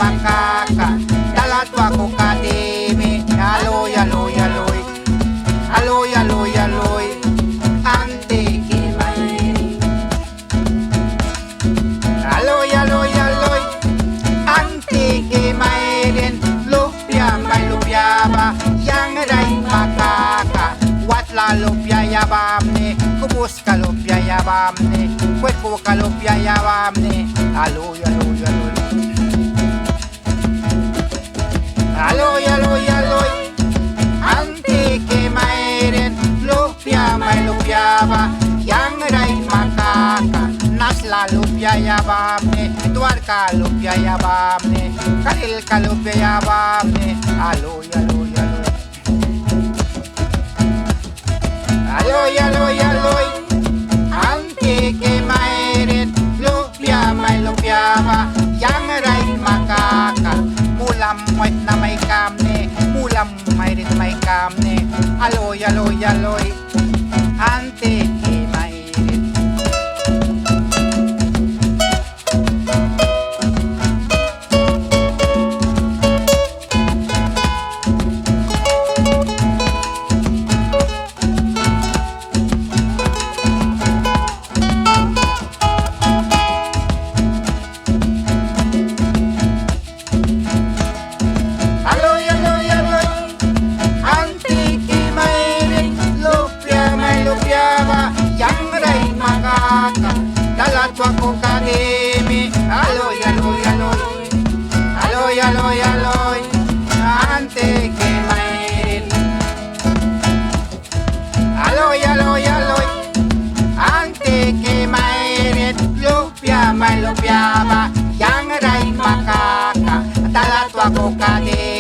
makaka dalatwa ko kadimi aloy aloy aloy aloy aloy aloy ante kimay aloy aloy aloy ante kimay din lupya may lupya ba yang ray makaka watla lupya yabam ni kubus ka lupya yabam ni kweko ka lupya yabam ni aloy aloy aloy aloy aloy aloy ante kimay lupya may lupya ba yang ray makaka nasla lupya yabam ni tuar ka lupya yabam ni kalil ka lupya yabam ni aloy aloy aloy aloy aloy aloy ante kimay lupya may lupya ba yang ray makaka mulam white na may kamne mulam may rin may kamne aloy aloy aloy ante kimay dalatwa ko kadimi aloy aloy aloy aloy aloy aloy ante kimay aloy aloy aloy ante kimay lupya may lupya ba yang ray makaka dalatwa ko kadimi